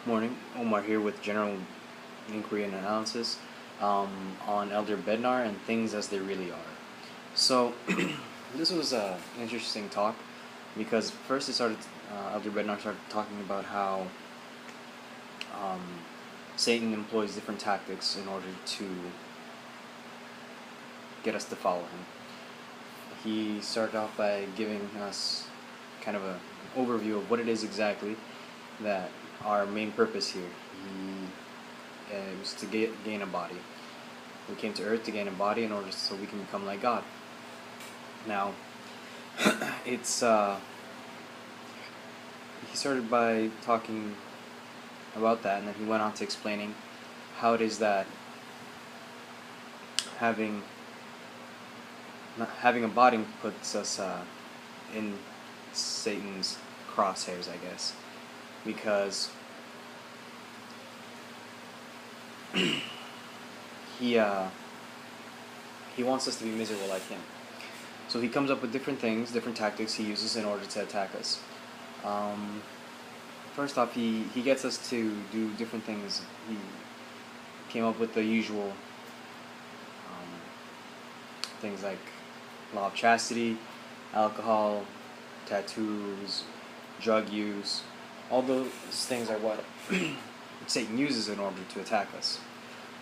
Morning, Omar here with general inquiry and analysis on Elder Bednar and things as they really are. So, this was an interesting talk because first Elder Bednar started talking about how um, Satan employs different tactics in order to get us to follow him. He started off by giving us kind of an overview of what it is exactly that our main purpose here. It was to gain a body. We came to Earth to gain a body in order so we can become like God. Now, it's he started by talking about that, and then he went on to explaining how it is that having a body puts us in Satan's crosshairs, I guess, because he wants us to be miserable like him. So he comes up with different things, different tactics he uses in order to attack us. First off, he gets us to do different things. He came up with the usual things like law of chastity, alcohol, tattoos, drug use. All those things are what Satan uses in order to attack us.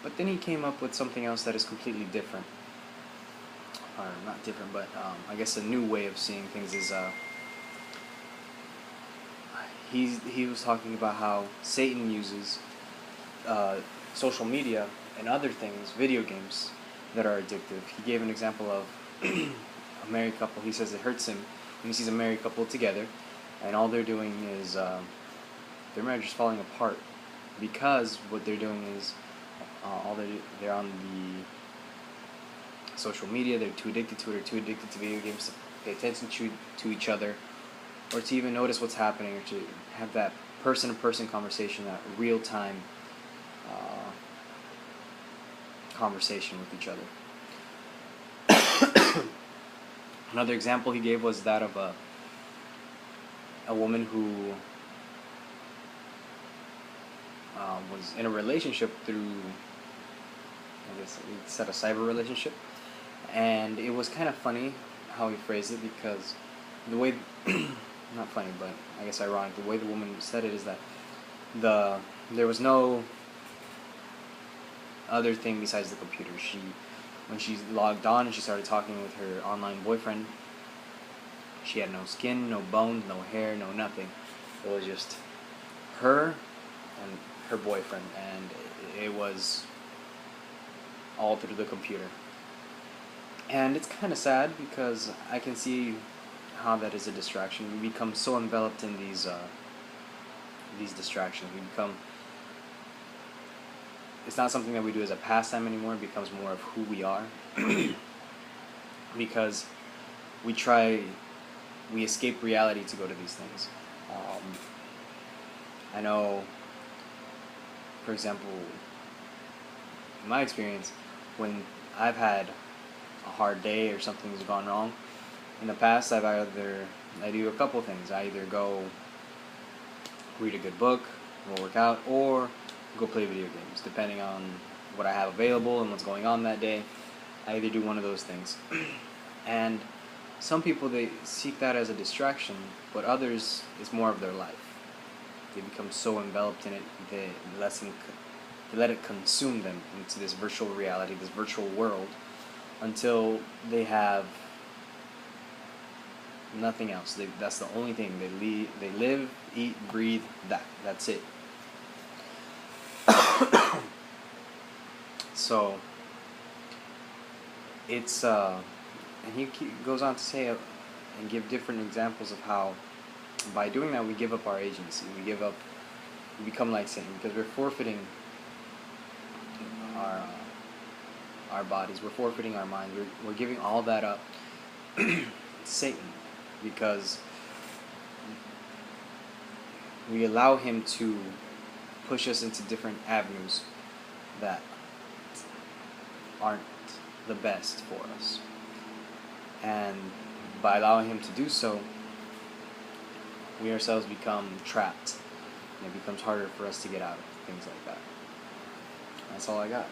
But then he came up with something else that is completely different. Or not different, but I guess a new way of seeing things is he was talking about how Satan uses social media and other things, video games, that are addictive. He gave an example of a married couple. He says it hurts him when he sees a married couple together, and all they're doing is their marriage is falling apart because what they're doing is they're on the social media. They're too addicted to it, or too addicted to video games to pay attention to each other, or to even notice what's happening, or to have that person-to-person conversation, that real-time conversation with each other. Another example he gave was that of a woman who was in a relationship through, I guess we said, a cyber relationship, and it was kind of funny how he phrased it, because the way not funny, but I guess ironic, the way the woman said it is that there was no other thing besides the computer. When she logged on and she started talking with her online boyfriend, she had no skin, no bones, no hair, no nothing. It was just her and her boyfriend, and it was all through the computer. And it's kind of sad because I can see how that is a distraction. We become so enveloped in these distractions. It's not something that we do as a pastime anymore. It becomes more of who we are. Because we escape reality to go to these things. I know, for example, in my experience, when I've had a hard day or something's gone wrong in the past, I do a couple things. I either go read a good book, or work out, or go play video games, depending on what I have available and what's going on that day. I either do one of those things. And some people, they seek that as a distraction, but others, it's more of their life. They become so enveloped in it, they let it consume them into this virtual reality, this virtual world, until they have nothing else. That's the only thing. They live, eat, breathe, that's it. So it's and he goes on to say and give different examples of how by doing that we give up our agency. We become like Satan, because we're forfeiting our bodies. We're forfeiting our mind. We're giving all that up to Satan, because we allow him to push us into different avenues that aren't the best for us. And by allowing him to do so, we ourselves become trapped and it becomes harder for us to get out of things like that. That's all I got.